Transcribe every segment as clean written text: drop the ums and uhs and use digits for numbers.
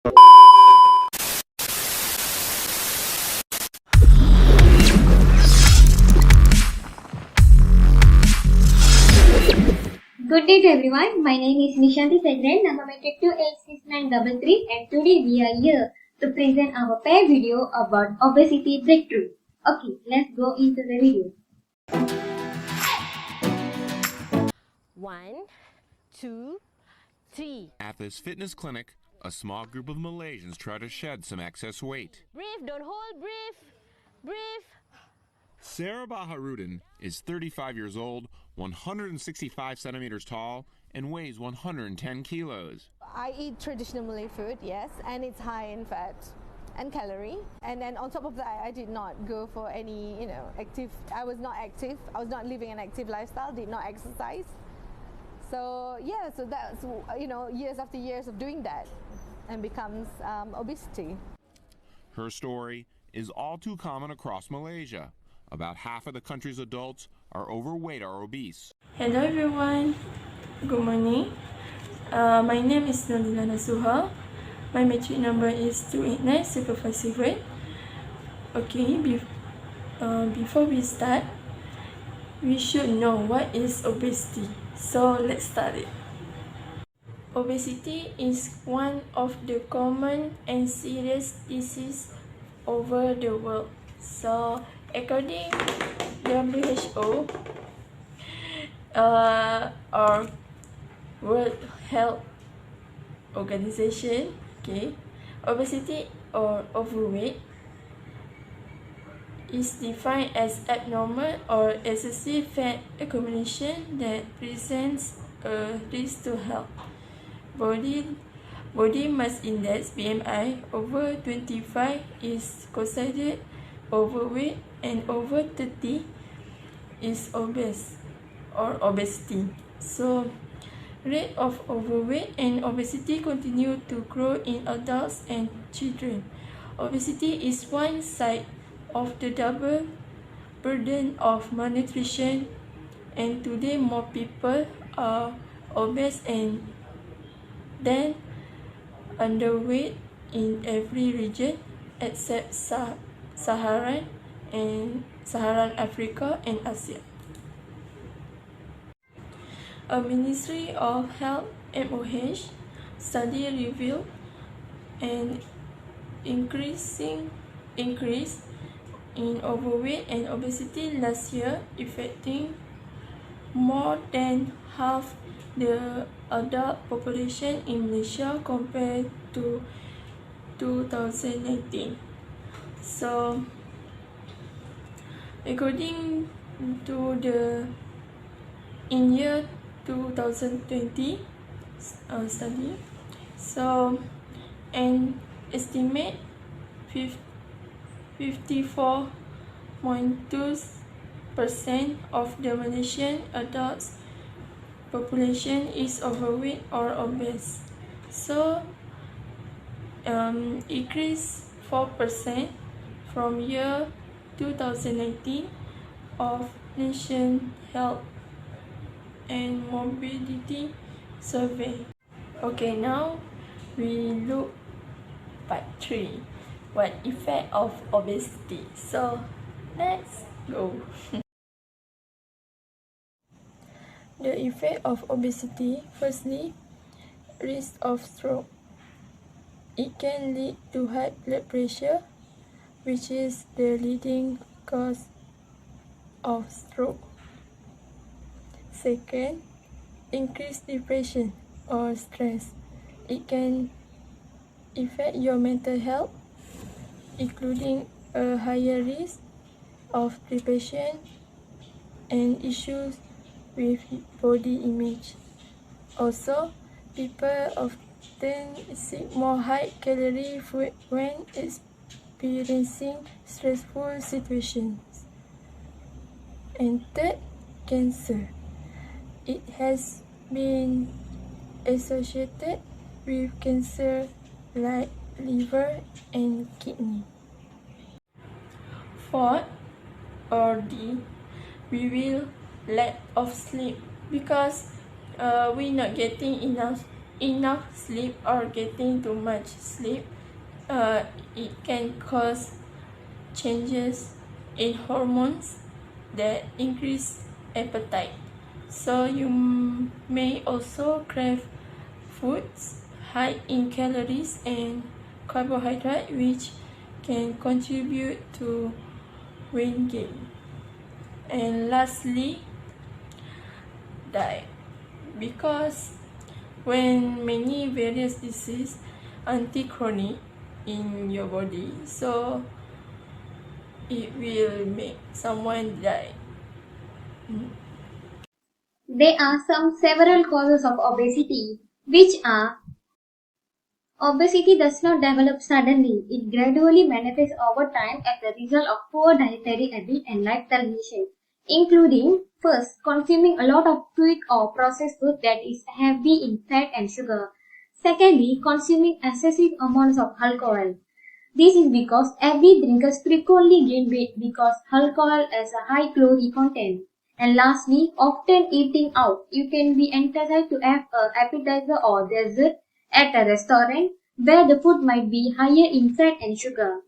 Good day to everyone. My name is Nishanti Segren, number matric 286933, and today we are here to present our pair video about obesity breakthrough. Okay, let's go into the video. 1, 2, 3. At this fitness clinic, a small group of Malaysians try to shed some excess weight. Breathe, don't hold, breathe. Breathe. Sarah Baharudin is 35 years old, 165 centimeters tall, and weighs 110 kilos. I eat traditional Malay food, yes, and it's high in fat and calorie. And then on top of that, I did not go for any, active. I was not active. I was not living an active lifestyle. Did not exercise. So yeah, so that's years after years of doing that, and becomes obesity. Her story is all too common across Malaysia. About half of the country's adults are overweight or obese. Hello everyone, good morning. My name is Nalila Nasuha. My matric number is 289057. Okay, before we start, we should know what is obesity. So let's start it. Obesity is one of the common and serious diseases over the world. So according WHO or World Health Organization, okay, obesity or overweight is defined as abnormal or excessive fat accumulation that presents a risk to health. Body mass index (BMI) over 25 is considered overweight, and over 30 is obese or obesity. So rate of overweight and obesity continue to grow in adults and children. Obesity is one side of the double burden of malnutrition, and today more people are obese and than underweight in every region except Saharan Africa and Asia. A Ministry of Health (MOH) study revealed an increase in overweight and obesity last year, affecting more than half the adult population in Malaysia compared to 2019. So, according to in year 2020 study, so an estimate 54.2% of the Malaysian adults population is overweight or obese. So increased 4% from year 2019 of Nation Health and Mobility Survey. Okay, now we look part 3. What effect of obesity? So let's go. The effect of obesity. Firstly, risk of stroke. It can lead to high blood pressure, which is the leading cause of stroke. Second, increased depression or stress. It can affect your mental health, including a higher risk of depression and issues with body image. Also, people often seek more high-calorie food when experiencing stressful situations. And third, cancer. It has been associated with cancer like liver and kidney. Fourth, or D, we will lack of sleep because we're not getting enough enough sleep or getting too much sleep, it can cause changes in hormones that increase appetite. So you may also crave foods high in calories and carbohydrate, which can contribute to weight gain. And lastly, diet, because when many various diseases anti-chronic in your body, so it will make someone die. There are some several causes of obesity, which are: obesity does not develop suddenly. It gradually manifests over time as a result of poor dietary habit and lifestyle decisions, including: first, consuming a lot of quick or processed food that is heavy in fat and sugar. Secondly, consuming excessive amounts of alcohol. This is because heavy drinkers frequently gain weight because alcohol has a high calorie content. And lastly, often eating out. You can be entitled to have an appetizer or dessert at a restaurant where the food might be higher in fat and sugar.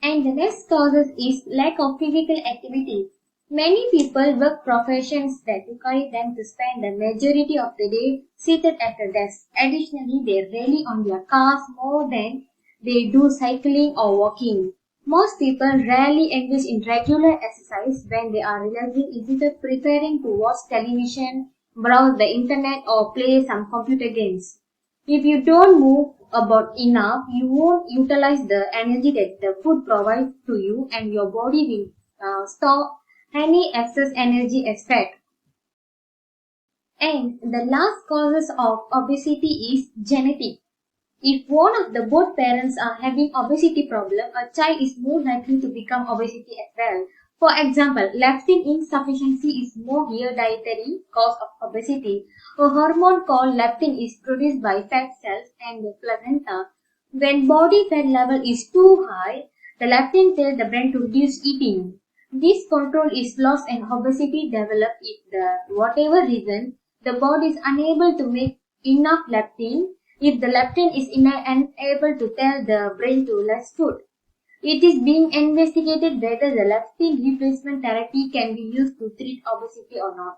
And the next causes is lack of physical activity. Many people work professions that require them to spend the majority of the day seated at a desk. Additionally, they rely on their cars more than they do cycling or walking. Most people rarely engage in regular exercise when they are relaxing, instead of preparing to watch television, browse the internet, or play some computer games. If you don't move about enough, you won't utilize the energy that the food provides to you, and your body will store any excess energy as fat. And the last causes of obesity is genetic. If one of the both parents are having obesity problem, a child is more likely to become obesity as well. For example, leptin insufficiency is more hereditary cause of obesity. A hormone called leptin is produced by fat cells and the placenta. When body fat level is too high, the leptin tells the brain to reduce eating. This control is lost and obesity develops if whatever reason the body is unable to make enough leptin. If the leptin is unable to tell the brain to less food. It is being investigated whether the leptin replacement therapy can be used to treat obesity or not.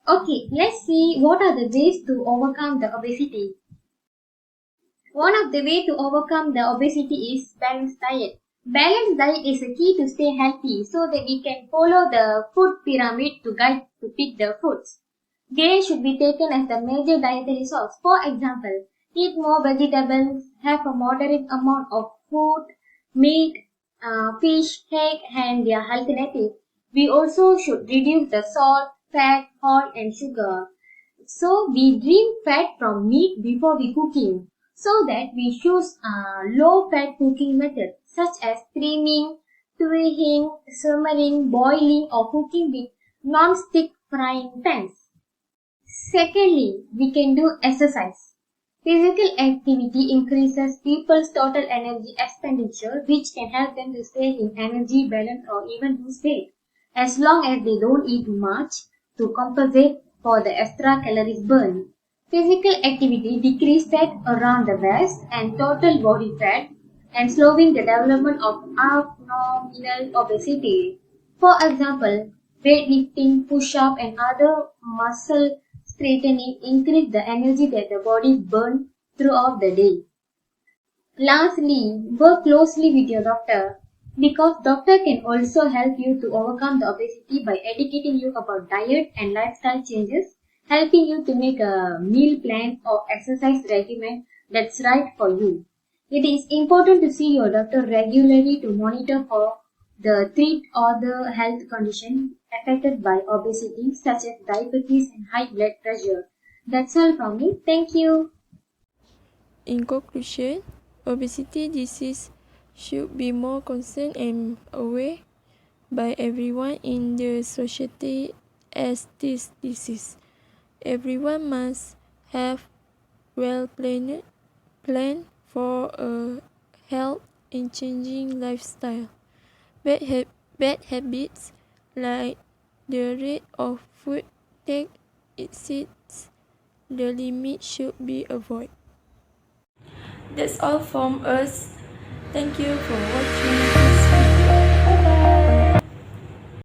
Okay, let's see what are the ways to overcome the obesity. One of the ways to overcome the obesity is balanced diet. Balanced diet is a key to stay healthy so that we can follow the food pyramid to guide to pick the foods. Grains should be taken as the major dietary source. For example, eat more vegetables, have a moderate amount of fruit, meat, fish, egg, and their alternative. We also should reduce the salt, fat, oil, and sugar. So we trim fat from meat before we cooking, so that we choose low-fat cooking methods such as steaming, stewing, simmering, boiling, or cooking with non-stick frying pans. Secondly, we can do exercise. Physical activity increases people's total energy expenditure, which can help them to stay in energy balance or even lose weight, as long as they don't eat too much to compensate for the extra calories burned. Physical activity decreases fat around the waist and total body fat, and slowing the development of abdominal obesity. For example, weightlifting, push-up, and other muscle straightening increase the energy that the body burns throughout the day. Lastly, work closely with your doctor, because doctor can also help you to overcome the obesity by educating you about diet and lifestyle changes, helping you to make a meal plan or exercise regimen that's right for you. It is important to see your doctor regularly to monitor for the treat other health conditions affected by obesity, such as diabetes and high blood pressure. That's all from me. Thank you. In conclusion, obesity disease should be more concerned and aware by everyone in the society as this disease. Everyone must have well-planned plan for a health and changing lifestyle. Bad habits like the rate of food take exceeds the limit should be avoided. That's all from us. Thank you for watching.